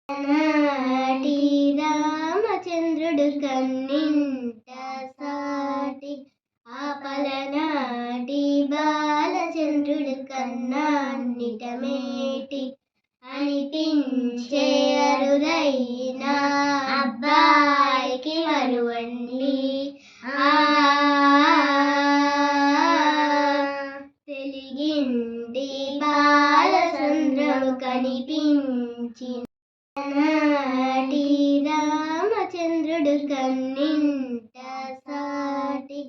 నాటి రామచంద్రుడు కన్నింట సాటి ఆపలనాటి బాలచంద్రుడు కన్నాన్నిట మేటి అనిపించే అరుదైన అబ్బాయికి మరువండి తెలిగింది బాలచంద్రము కనిపించిన నాటి రామచంద్రుడు కన్నింట సాటి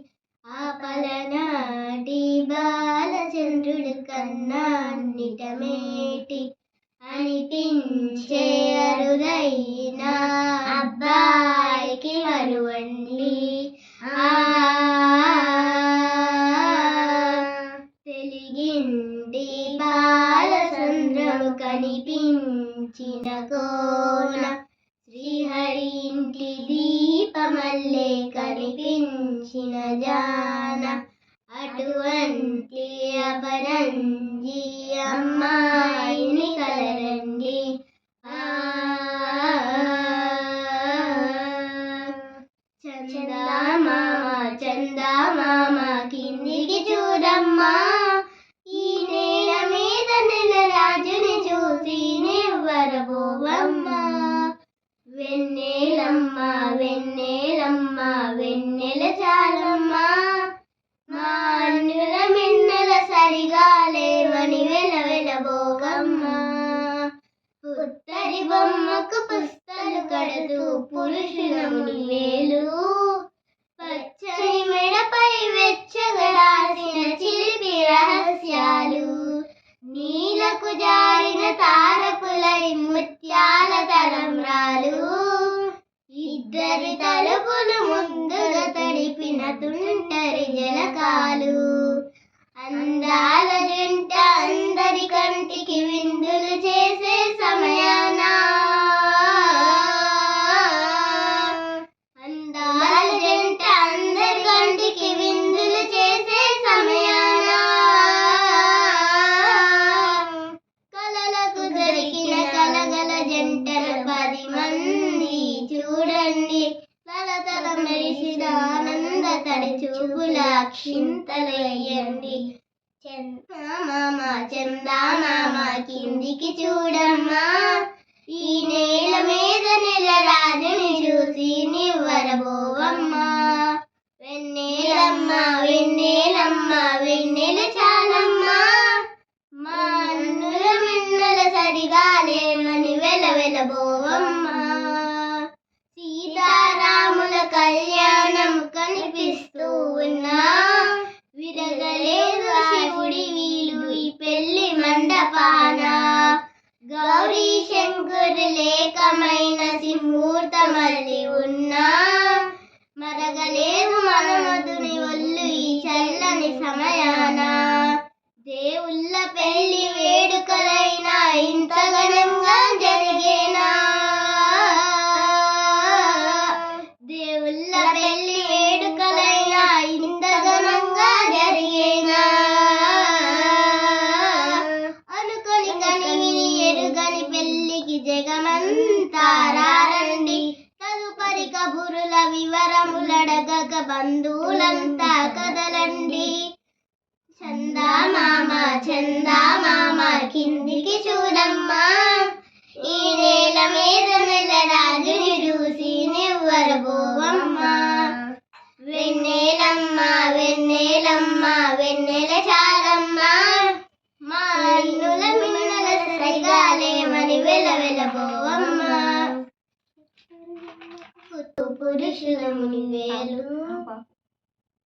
ఆపలనాటి బాలచంద్రుడు కన్నాన్నిట మేటి అనిపించే అరుదైన అబ్బాయికి మరువండి తెలిగింది బాలచంద్రము కనిపించిన కోన శ్రీహరి ఇంటి దీపమల్లే కనిపించిన జాన అటువంటి అపరంజి అమ్మాయిని కలరండి చందమామ కిందికి చూడమ్మా ఈ నేల మీద నెల రాజుని చూసి నివ్వరబోవమ్మా వెన్నెలమ్మ వెన్నెలమ్మ వెన్నెల చాలమ్మా మా అన్నుల మిన్నెల సరిగా లేవని వెలవెలబోకమ్మా పుత్తరి బొమ్మకు పుస్తలు కడుతూ పురుషులముని వేలు పచ్చని మెడపై వెచ్చగరాసిన చిలిపి రహస్యాలు నీలకు జారిన తారకులై ముత్యాల తలంబ్రాలు ఇద్దరి తలుపులు ముందుగా తడిపిన తుంటరి జలకాలు అందాల జంట అందరి కంటికి విందులు చేసే సమయాన అందాల జంట అందరి కంటికి విందులు చేసే సమయాన కలలకు దొరికిన కలగల జంటలు 10 మంది చూడండి తలతల మెరిసిన ఆనంద తడి చూపుల అక్షింతలయ్యండి చందమామ కిందికి చూడమ్మా ఈ నేల మీద నెల రాజుని చూసి నివ్వరబోవమ్మా వెన్నెలమ్మ వెన్నెలమ్మ వెన్నెల చాలమ్మా మా అన్నుల మిన్నెల సరిగా లేమని వెలవెలబోవమ్మా సీతారాముల కళ్యాణం కనిపిస్తూ ఉన్నా విరగలేదు శివుడి వీలు ఈ పెళ్లి మండపాన గౌరీ శంకరు లేకమైన సింహూర్తమల్లి ఉన్నా మరగలేదు మనమధుని ఒళ్ళు ఈ చల్లని సమయాన దేవుళ్ళ పెళ్లి వేడుకలైనా ఇంత ఘనంగా జరిగేనా దేవుళ్ళ పెళ్లి వేడుకలైనా ఇంత ఘనంగా జరిగేనా అనుకొని కనివిని ఎరుగని పెళ్లికి జగమంతా రారండి తదుపరి కబురుల వివరములడగక బంధువులంతా కదలండి చందమామ కిందికి చూడమ్మా ఈ నేల మీద నెల రాజుని చూసి నివ్వరబోవమ్మా వెన్నెలమ్మ వెన్నెలమ్మ వెన్నెల చాలమ్మా మా అన్నుల మిన్నెల సరిగా లేమని వెలవెలబోవమ్మా పురుషులముని వేలు